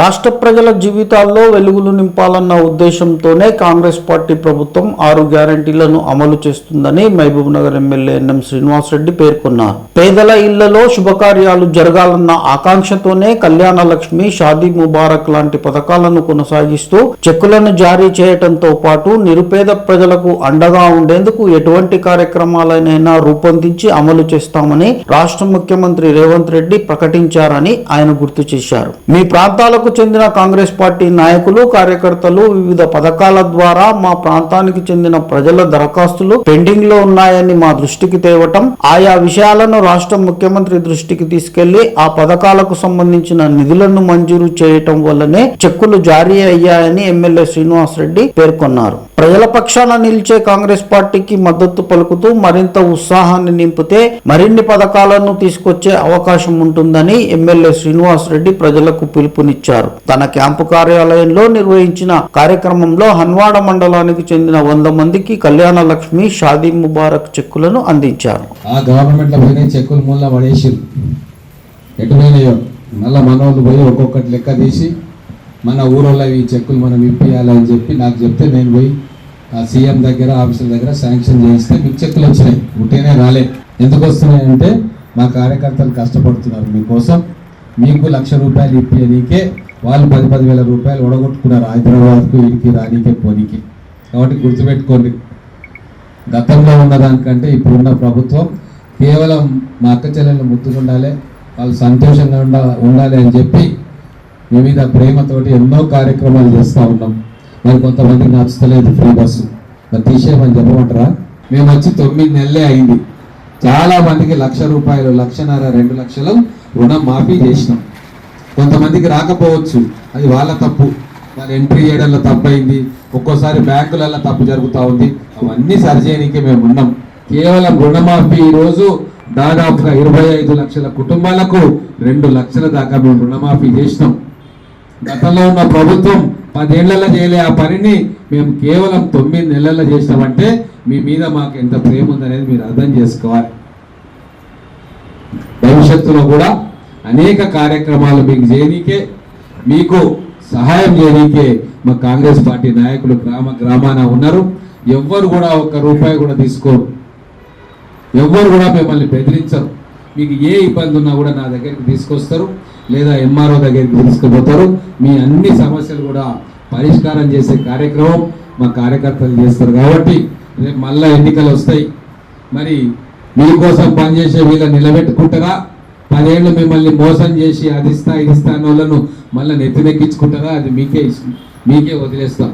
రాష్ట్ర ప్రజల జీవితాల్లో వెలుగులు నింపాలన్న ఉద్దేశంతోనే కాంగ్రెస్ పార్టీ ప్రభుత్వం 6 గ్యారెంటీలను అమలు చేస్తుందని మహబూబ్నగర్ ఎమ్మెల్యే ఎన్ఎం శ్రీనివాసరెడ్డి పేర్కొన్నారు. పేదల ఇళ్లలో శుభకార్యాలు జరగాలన్న ఆకాంక్షతోనే కళ్యాణ లక్ష్మి, షాదీ ముబారక్ లాంటి పథకాలను కొనసాగిస్తూ చెక్కులను జారీ చేయడంతో పాటు నిరుపేద ప్రజలకు అండగా ఉండేందుకు ఎటువంటి కార్యక్రమాలనైనా రూపొందించి అమలు చేస్తామని రాష్ట్ర ముఖ్యమంత్రి రేవంత్ రెడ్డి ప్రకటించారని ఆయన గుర్తు చేశారు. మీ ప్రాంతాలకు చెందిన కాంగ్రెస్ పార్టీ నాయకులు, కార్యకర్తలు వివిధ పథకాల ద్వారా మా ప్రాంతానికి చెందిన ప్రజల దరఖాస్తులు పెండింగ్ లో ఉన్నాయని మా దృష్టికి తేవటం, ఆయా విషయాలను రాష్ట్ర ముఖ్యమంత్రి దృష్టికి తీసుకెళ్లి ఆ పథకాలకు సంబంధించిన నిధులను మంజూరు చేయటం వల్లనే చెక్కులు జారీ అయ్యాయని ఎమ్మెల్యే శ్రీనివాసరెడ్డి పేర్కొన్నారు. ప్రజల పక్షాన నిలిచే కాంగ్రెస్ పార్టీకి మద్దతు పలుకుతూ మరింత ఉత్సాహాన్ని నింపితే మరిన్ని పథకాలను తీసుకొచ్చే అవకాశం ఉంటుందని ఎమ్మెల్యే శ్రీనివాసరెడ్డి ప్రజలకు పిలుపునిచ్చారు. తన క్యాంపు కార్యాలయంలో నిర్వహించిన కార్యక్రమంలో హన్వాడ మండలానికి చెందిన 100 మందికి కళ్యాణ లక్ష్మి, షాదీ ముబారక్ చెక్కులను అందించారు. ఆ గవర్నమెంట్ లో పోయిన చెక్కులు మూల పడేసి ఎటుపోయినాయో మళ్ళా మనోళ్ళు పోయి ఒక్కొక్కటి లెక్క తీసి మన ఊరోళ్ళ ఈ చెక్కులు మనం ఇప్పియాలని చెప్పి నాకు చెప్తే నేను పోయి ఆ సీఎం దగ్గర, ఆఫీసుల దగ్గర శాంక్షన్ చేయిస్తే మీకు చెక్కులు వచ్చినాయి. ఉంటేనే రాలే. ఎందుకు వస్తున్నాయంటే మా కార్యకర్తలు కష్టపడుతున్నారు మీకోసం. మీకు ₹1,00,000 ఇప్పియనీకే వాళ్ళు 10,000 రూపాయలు ఒడగొట్టుకున్నారు హైదరాబాద్కు, వీడికి రానీకే పోనీకే. కాబట్టి గుర్తుపెట్టుకోండి, గతంలో ఉన్నదానికంటే ఇప్పుడున్న ప్రభుత్వం కేవలం మా అక్క చెల్లెళ్ళు ముద్దుకుండాలి, వాళ్ళు సంతోషంగా ఉండాలి అని చెప్పి మీ మీద ప్రేమతోటి ఎన్నో కార్యక్రమాలు చేస్తూ ఉన్నాం. మరి కొంతమందికి నచ్చలేదు ఫ్రీ బస్సు, మరి తీసేయమని చెప్పమంటారా? మేము వచ్చి 9 నెలలే అయింది. చాలా మందికి ₹1,00,000, 1,50,000, 2 లక్షలు రుణం మాఫీ చేసినాం. కొంతమందికి రాకపోవచ్చు, అది వాళ్ళ తప్పు. మరి ఎంట్రీ చేయడంలో తప్పు అయింది, ఒక్కోసారి బ్యాంకులలో తప్పు జరుగుతూ ఉంది. అవన్నీ సరిచేయడానికే మేము ఉన్నాం. కేవలం రుణమాఫీ ఈరోజు దాదాపుగా 25 లక్షల కుటుంబాలకు 2 లక్షల దాకా మేము రుణమాఫీ చేసినాం. గతంలో ఉన్న ప్రభుత్వం 10 ఏళ్లలో చేయలే ఆ పనిని మేము కేవలం 9 నెలల్లో చేసినామంటే మీ మీద మాకు ఎంత ప్రేమ ఉందనేది మీరు అర్థం చేసుకోవాలి. భవిష్యత్తులో కూడా అనేక కార్యక్రమాలు మీకు చేయనీకే, మీకు సహాయం చేయనీకే మా కాంగ్రెస్ పార్టీ నాయకులు గ్రామాన ఉన్నారు. ఎవ్వరు కూడా ₹1 కూడా తీసుకోరు, ఎవ్వరు కూడా మిమ్మల్ని బెదిరించరు. మీకు ఏ ఇబ్బంది ఉన్నా కూడా నా దగ్గరికి తీసుకొస్తారు, లేదా ఎంఆర్ఓ దగ్గరికి తీసుకుపోతారు. మీ అన్ని సమస్యలు కూడా పరిష్కారం చేసే కార్యక్రమం మా కార్యకర్తలు చేస్తారు. కాబట్టి రేపు మళ్ళా ఎన్నికలు వస్తాయి. మరి మీకోసం పనిచేసే వీళ్ళని నిలబెట్టుకుంటారా? 10 ఏళ్ళు మిమ్మల్ని మోసం చేసి అది ఇస్తా ఇది ఇస్తా అన్న వాళ్ళను మళ్ళీ నెత్తినెక్కించుకుంటారా? అది మీకే వదిలేస్తాం.